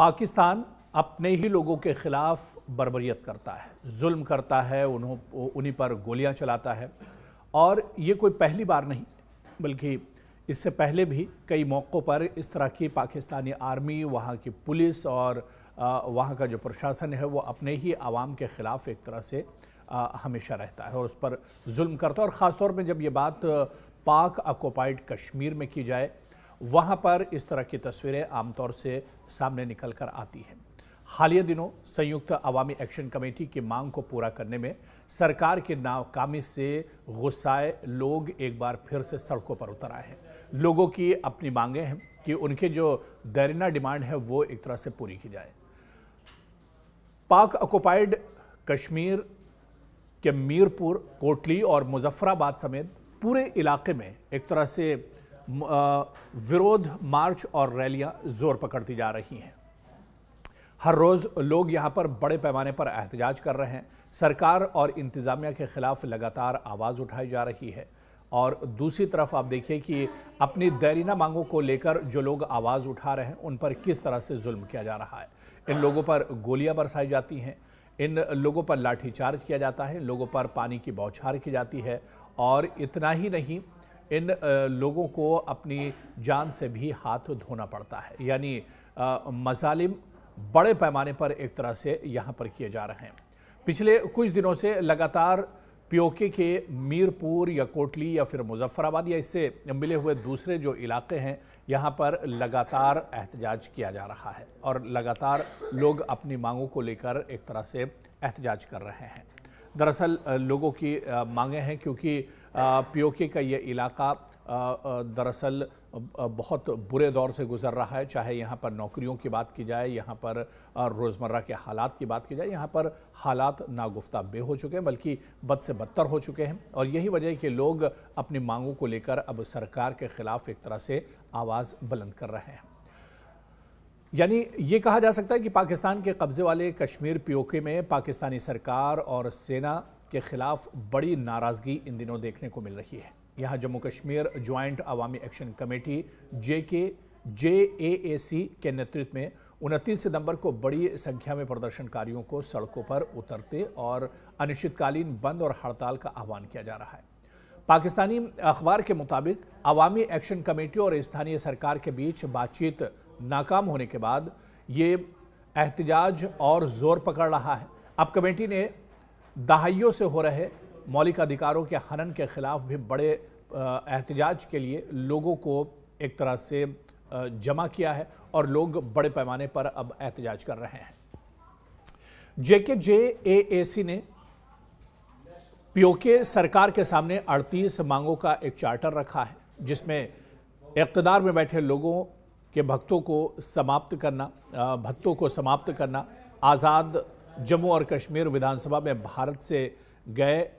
पाकिस्तान अपने ही लोगों के खिलाफ बर्बरियत करता है, जुल्म करता है, उन्हीं पर गोलियां चलाता है। और ये कोई पहली बार नहीं, बल्कि इससे पहले भी कई मौक़ों पर इस तरह की पाकिस्तानी आर्मी, वहाँ की पुलिस और वहाँ का जो प्रशासन है वो अपने ही आवाम के ख़िलाफ़ एक तरह से हमेशा रहता है और उस पर जुल्म करता है। और ख़ास तौर पे जब ये बात पाक ऑक्युपाइड कश्मीर में की जाए, वहाँ पर इस तरह की तस्वीरें आमतौर से सामने निकल कर आती हैं। हालिया दिनों संयुक्त अवामी एक्शन कमेटी की मांग को पूरा करने में सरकार की नाकामी से गुस्साए लोग एक बार फिर से सड़कों पर उतर आए हैं। लोगों की अपनी मांगें हैं कि उनके जो देरीना डिमांड है वो एक तरह से पूरी की जाए। पाक ऑक्युपाइड कश्मीर के मीरपुर, कोटली और मुजफ्फराबाद समेत पूरे इलाके में एक तरह से विरोध मार्च और रैलियां जोर पकड़ती जा रही हैं। हर रोज़ लोग यहां पर बड़े पैमाने पर एहतजाज कर रहे हैं। सरकार और इंतज़ामिया के खिलाफ लगातार आवाज़ उठाई जा रही है और दूसरी तरफ आप देखिए कि अपनी देरीना मांगों को लेकर जो लोग आवाज़ उठा रहे हैं उन पर किस तरह से जुल्म किया जा रहा है। इन लोगों पर गोलियां बरसाई जाती हैं, इन लोगों पर लाठीचार्ज किया जाता है, इन लोगों पर पानी की बौछार की जाती है और इतना ही नहीं, इन लोगों को अपनी जान से भी हाथ धोना पड़ता है। यानी मजालिम बड़े पैमाने पर एक तरह से यहाँ पर किए जा रहे हैं। पिछले कुछ दिनों से लगातार पीओके के मीरपुर या कोटली या फिर मुजफ्फराबाद या इससे मिले हुए दूसरे जो इलाके हैं, यहाँ पर लगातार एहतजाज किया जा रहा है और लगातार लोग अपनी मांगों को लेकर एक तरह से एहतजाज कर रहे हैं। दरअसल लोगों की मांगें हैं क्योंकि पीओके का ये इलाका दरअसल बहुत बुरे दौर से गुजर रहा है। चाहे यहाँ पर नौकरियों की बात की जाए, यहाँ पर रोज़मर्रा के हालात की बात की जाए, यहाँ पर हालात नागुफ्ता बे हो चुके हैं, बल्कि बद से बदतर हो चुके हैं। और यही वजह है कि लोग अपनी मांगों को लेकर अब सरकार के खिलाफ एक तरह से आवाज़ बुलंद कर रहे हैं। यानी ये कहा जा सकता है कि पाकिस्तान के कब्जे वाले कश्मीर पीओके में पाकिस्तानी सरकार और सेना के खिलाफ बड़ी नाराज़गी इन दिनों देखने को मिल रही है। यहाँ जम्मू कश्मीर ज्वाइंट अवामी एक्शन कमेटी JAAC के नेतृत्व में 29 सितंबर को बड़ी संख्या में प्रदर्शनकारियों को सड़कों पर उतरते और अनिश्चितकालीन बंद और हड़ताल का आह्वान किया जा रहा है। पाकिस्तानी अखबार के मुताबिक अवामी एक्शन कमेटी और स्थानीय सरकार के बीच बातचीत नाकाम होने के बाद ये एहतजाज और जोर पकड़ रहा है। अब कमेटी ने दहाइयों से हो रहे मौलिक अधिकारों के हनन के खिलाफ भी बड़े एहतजाज के लिए लोगों को एक तरह से जमा किया है और लोग बड़े पैमाने पर अब एहतजाज कर रहे हैं। JAAC ने पीओके सरकार के से 38 मांगों का एक चार्टर रखा है, जिसमें इक़्तिदार में बैठे लोगों के भत्तों को समाप्त करना, आज़ाद जम्मू और कश्मीर विधानसभा में भारत से गए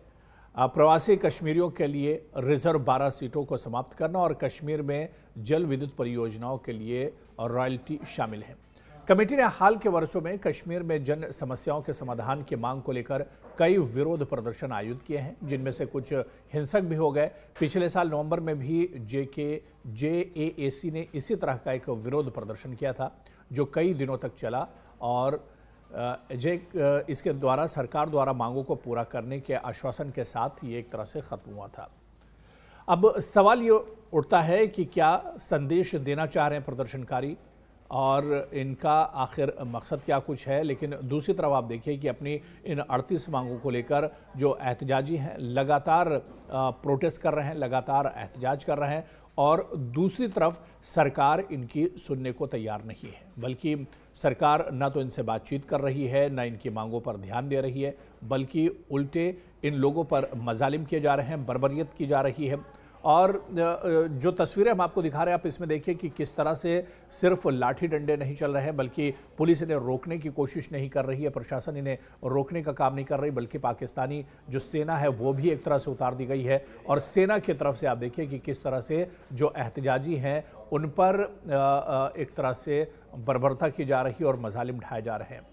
प्रवासी कश्मीरियों के लिए रिजर्व 12 सीटों को समाप्त करना और कश्मीर में जल विद्युत परियोजनाओं के लिए रॉयल्टी शामिल है। कमेटी ने हाल के वर्षों में कश्मीर में जन समस्याओं के समाधान की मांग को लेकर कई विरोध प्रदर्शन आयोजित किए हैं, जिनमें से कुछ हिंसक भी हो गए। पिछले साल नवंबर में भी JAAC ने इसी तरह का एक विरोध प्रदर्शन किया था, जो कई दिनों तक चला और इसके द्वारा सरकार द्वारा मांगों को पूरा करने के आश्वासन के साथ ये एक तरह से ख़त्म हुआ था। अब सवाल ये उठता है कि क्या संदेश देना चाह रहे हैं प्रदर्शनकारी और इनका आखिर मकसद क्या कुछ है। लेकिन दूसरी तरफ आप देखिए कि अपनी इन 38 मांगों को लेकर जो एहतजाजी हैं लगातार प्रोटेस्ट कर रहे हैं, लगातार एहतजाज कर रहे हैं और दूसरी तरफ सरकार इनकी सुनने को तैयार नहीं है, बल्कि सरकार न तो इनसे बातचीत कर रही है, न इनकी मांगों पर ध्यान दे रही है, बल्कि उल्टे इन लोगों पर मजालिम किए जा रहे हैं, बर्बरियत की जा रही है। और जो तस्वीरें हम आपको दिखा रहे हैं, आप इसमें देखिए कि किस तरह से सिर्फ लाठी डंडे नहीं चल रहे हैं, बल्कि पुलिस इन्हें रोकने की कोशिश नहीं कर रही है, प्रशासन इन्हें रोकने का काम नहीं कर रही, बल्कि पाकिस्तानी जो सेना है वो भी एक तरह से उतार दी गई है। और सेना की तरफ से आप देखिए कि किस तरह से जो एहतजाजी हैं उन पर एक तरह से बर्बरता की जा रही है और मजालिम ढाए जा रहे हैं।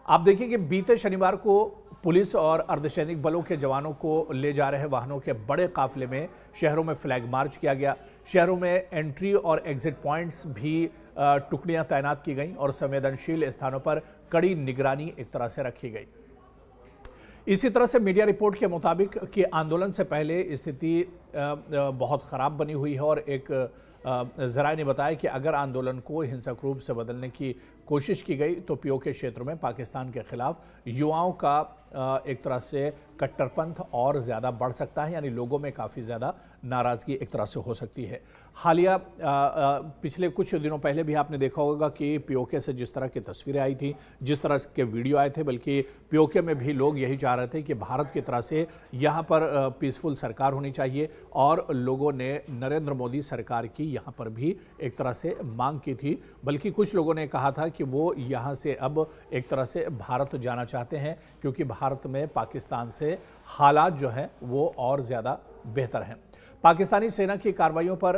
आप देखिए कि बीते शनिवार को पुलिस और अर्धसैनिक बलों के जवानों को ले जा रहे वाहनों के बड़े काफिले में शहरों में फ्लैग मार्च किया गया। शहरों में एंट्री और एग्जिट पॉइंट्स भी टुकड़ियां तैनात की गईं और संवेदनशील स्थानों पर कड़ी निगरानी एक तरह से रखी गई। इसी तरह से मीडिया रिपोर्ट के मुताबिक कि आंदोलन से पहले स्थिति बहुत ख़राब बनी हुई है और एक ज़राए ने बताया कि अगर आंदोलन को हिंसक रूप से बदलने की कोशिश की गई तो पीओके क्षेत्रों में पाकिस्तान के खिलाफ युवाओं का एक तरह से कट्टरपंथ और ज़्यादा बढ़ सकता है, यानी लोगों में काफ़ी ज़्यादा नाराज़गी एक तरह से हो सकती है। हालिया पिछले कुछ दिनों पहले भी आपने देखा होगा कि पीओके से जिस तरह की तस्वीरें आई थी, जिस तरह के वीडियो आए थे, बल्कि पीओके में भी लोग यही चाह रहे थे कि भारत की तरह से यहाँ पर पीसफुल सरकार होनी चाहिए और लोगों ने नरेंद्र मोदी सरकार की यहाँ पर भी एक तरह से मांग की थी। बल्कि कुछ लोगों ने कहा था कि वो यहाँ से अब एक तरह से भारत जाना चाहते हैं क्योंकि भारत में पाकिस्तान से हालात जो हैं वो और ज़्यादा बेहतर हैं। पाकिस्तानी सेना की कार्रवाइयों पर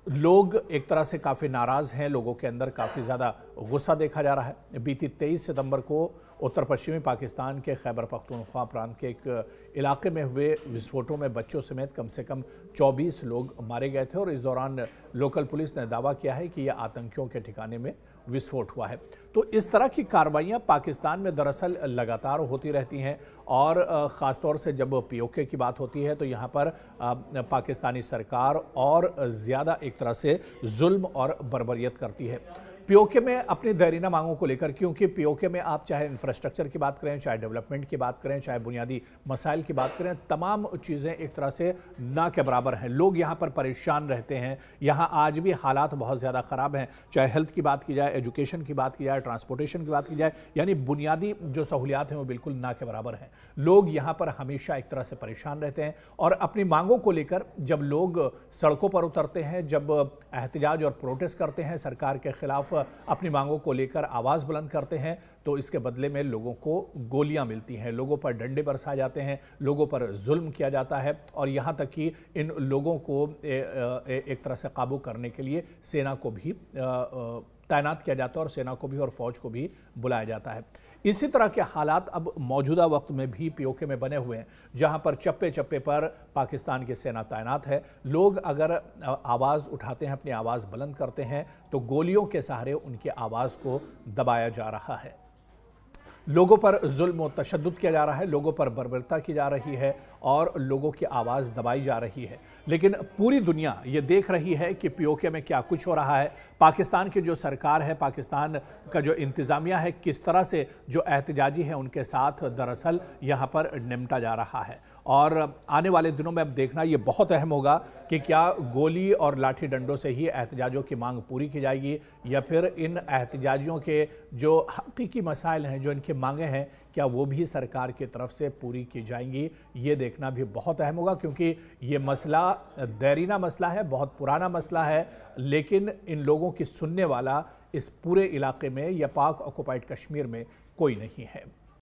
लोग एक तरह से काफ़ी नाराज़ हैं, लोगों के अंदर काफ़ी ज़्यादा गुस्सा देखा जा रहा है। बीती 23 सितंबर को उत्तर पश्चिमी पाकिस्तान के खैबर पख्तूनख्वा प्रांत के एक इलाके में हुए विस्फोटों में बच्चों समेत कम से कम 24 लोग मारे गए थे और इस दौरान लोकल पुलिस ने दावा किया है कि यह आतंकियों के ठिकाने में विस्फोट हुआ है। तो इस तरह की कार्रवाइयाँ पाकिस्तान में दरअसल लगातार होती रहती हैं और ख़ासतौर से जब पीओके की बात होती है तो यहाँ पर पाकिस्तानी सरकार और ज़्यादा एक तरह से जुल्म और बर्बरियत करती है। पीओके में अपनी देरीना मांगों को लेकर, क्योंकि पीओके में आप चाहे इंफ्रास्ट्रक्चर की बात करें, चाहे डेवलपमेंट की बात करें, चाहे बुनियादी मसाइल की बात करें, तमाम चीज़ें एक तरह से ना के बराबर हैं। लोग यहाँ पर परेशान रहते हैं। यहाँ आज भी हालात बहुत ज़्यादा ख़राब हैं, चाहे हेल्थ की बात की जाए, एजुकेशन की बात की जाए, ट्रांसपोर्टेशन की बात की जाए, यानी बुनियादी जो सहूलियात हैं वो बिल्कुल ना के बराबर हैं। लोग यहाँ पर हमेशा एक तरह से परेशान रहते हैं और अपनी मांगों को लेकर जब लोग सड़कों पर उतरते हैं, जब एहतजाज और प्रोटेस्ट करते हैं, सरकार के खिलाफ अपनी मांगों को लेकर आवाज़ बुलंद करते हैं, तो इसके बदले में लोगों को गोलियां मिलती हैं, लोगों पर डंडे बरसाए जाते हैं, लोगों पर जुल्म किया जाता है और यहाँ तक कि इन लोगों को एक तरह से काबू करने के लिए सेना को भी तैनात किया जाता है और सेना को भी और फौज को भी बुलाया जाता है। इसी तरह के हालात अब मौजूदा वक्त में भी पीओके में बने हुए हैं, जहां पर चप्पे चप्पे पर पाकिस्तान की सेना तैनात है। लोग अगर आवाज़ उठाते हैं, अपनी आवाज़ बुलंद करते हैं, तो गोलियों के सहारे उनकी आवाज़ को दबाया जा रहा है। लोगों पर जुल्म और तशद्दुद किया जा रहा है, लोगों पर बर्बरता की जा रही है और लोगों की आवाज़ दबाई जा रही है। लेकिन पूरी दुनिया ये देख रही है कि पीओके में क्या कुछ हो रहा है। पाकिस्तान की जो सरकार है, पाकिस्तान का जो इंतज़ामिया है, किस तरह से जो एहतजाजी है उनके साथ दरअसल यहाँ पर निपटा जा रहा है। और आने वाले दिनों में अब देखना ये बहुत अहम होगा कि क्या गोली और लाठी डंडों से ही एहतजाजियों की मांग पूरी की जाएगी या फिर इन एहतजाजियों के जो हकीकी मसाइल हैं, जो इनकी मांगें हैं, क्या वो भी सरकार की तरफ से पूरी की जाएंगी। ये देखना भी बहुत अहम होगा क्योंकि ये मसला देरीना मसला है, बहुत पुराना मसला है, लेकिन इन लोगों की सुनने वाला इस पूरे इलाके में या पाक ऑक्युपाइड कश्मीर में कोई नहीं है।